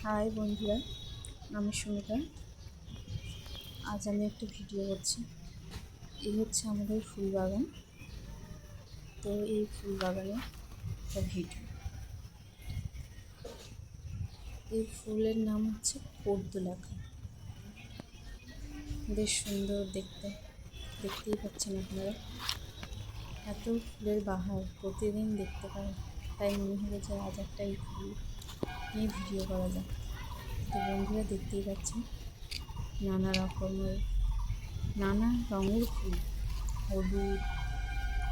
High বন্ধুরা, আমি সুমিতা। আজ আমি একটা ভিডিও করছি। এই হচ্ছে আমাদের ফুল বাগান। তো এই ফুল বাগানে একটা ভিডিও। এই ফুলের নাম হচ্ছে পর্তুলাকা। বেশ সুন্দর দেখতে, দেখতেই পাচ্ছেন আপনারা। এত ফুলের বাহার প্রতিদিন দেখতে পাই, তাই মনে হলো যে আজ একটা এই ফুল নিয়ে ভিডিও করা যায়। তো বন্ধুরা দেখতেই পাচ্ছেন নানা রকমের নানা রঙের ফুল, হলুদ,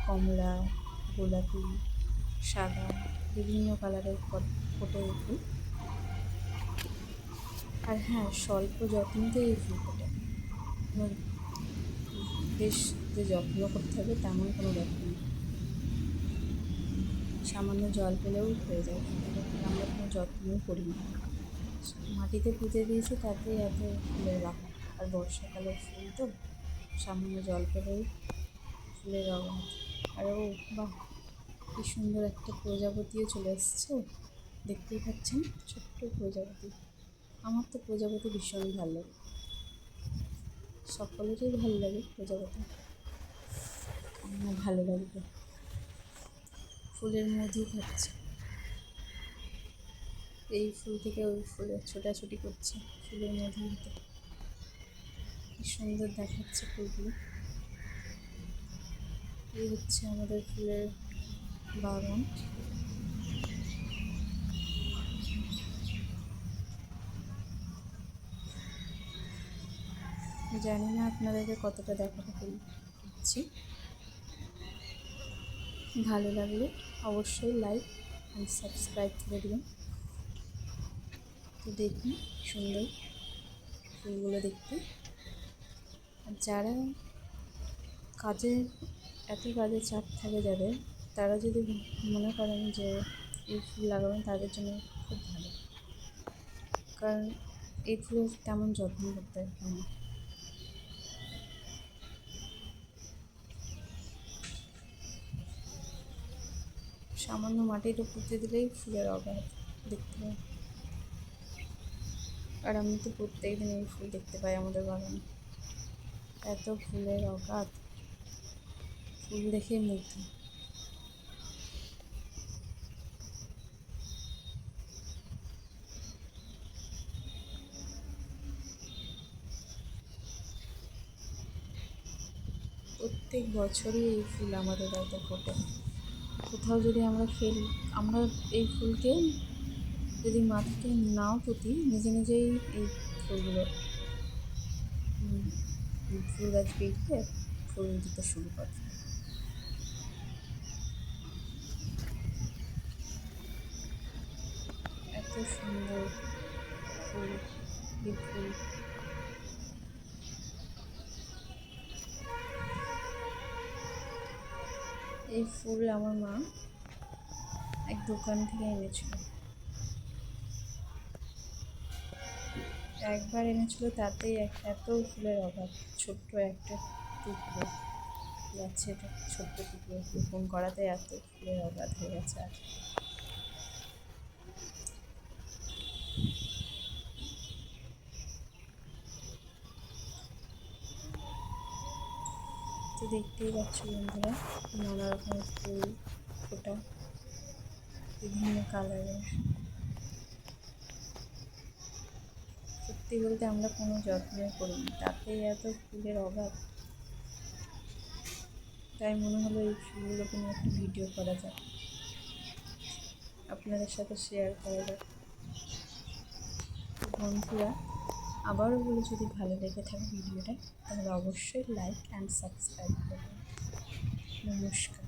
কমলা, গোলাপি, সাদা, বিভিন্ন কালারের ফোটে এই ফুল। আর হ্যাঁ, স্বল্প যত্নতেই এই ফুল ফোটে। বেশ যে যত্ন করতে হবে তেমন কোনো ব্যাপার নেই। সামান্য জল পেলেও হয়ে যায়। আমরা কোনো যত্নই করি না, মাটিতে পুঁতে দিয়েছি, তাতেই এত ফুলের বাহার। আর বর্ষাকালের ফুল তো সামান্য জল পেলেই ফুলের অভাব। আর ও বাহ, কি সুন্দর একটা প্রজাপতিও চলে এসছে, দেখতেই পাচ্ছেন, ছোট্ট প্রজাপতি। আমার তো প্রজাপতি ভীষণ ভালো লাগে, সকলেরই ভালো লাগে প্রজাপতি, আমার ভালো লাগবে। ফুলের মধু খাচ্ছে, এই ফুল থেকে ওই ফুলে ছোটাছুটি করছে ফুলের মধু হতে। কি সুন্দর দেখাচ্ছে ফুলগুলো। এই হচ্ছে আমাদের ফুলের বাগান। জানি না আপনাদেরকে কতটা দেখাতে পেরেছি। ভালো লাগলে অবশ্যই লাইক অ্যান্ড সাবস্ক্রাইব করে দেবেন। তো দেখুন সুন্দর ফুলগুলো দেখতে। আর যারা কাজের চাপ থাকে যাদের, তারা যদি মনে করেন যে এই ফুল লাগাবেন, তাদের জন্য খুব ভালো। কারণ এই ফুলের তেমন যত্ন করতে হয় না। সামান্য মাটিতে পুঁতে দিলেই ফুলের অভাব দেখতে পাই। আর আমি তো প্রত্যেক দিন এই ফুল দেখতে পাই আমাদের বাগানে। এত ফুলের অগাধ, ফুল দেখে মুগ্ধ। প্রত্যেক বছরই এই ফুল আমাদের বাড়িতে ফোটে। কোথাও যদি আমরা আমরা এই ফুলকে যদি মাটিতে নাও পুঁতি, নিজে নিজেই এই ফুলগুলো ফুল গাছ বেরিয়ে ফুল দিতে শুরু করে। এত সুন্দর ফুল, এই ফুল। এই ফুল আমার মা এক দোকান থেকে এনেছিল। একবার এনেছিল, তাতেই এত ফুলের অভাব। ছোট্ট একটা টুকরো যাচ্ছে, এটা ছোট্ট টুকরো রোপণ করাতে এত ফুলের অভাব হয়ে গেছে। আর তো দেখতেই পাচ্ছ বন্ধুরা, নানা রকমের ফুল ফোটা, বিভিন্ন কালারের। সত্যি বলতে আমরা কোনো যত্নই করি না, তাতেই এত ফুলের অভাব। তাই মনে হলো এই ফুলগুলোকে নিয়ে একটা ভিডিও করা যায়, আপনাদের সাথে শেয়ার করা যায়। বন্ধুরা, আবারও বলি, যদি ভালো লেগে থাকে ভিডিওটা, তাহলে অবশ্যই লাইক অ্যান্ড সাবস্ক্রাইব করবেন। নমস্কার।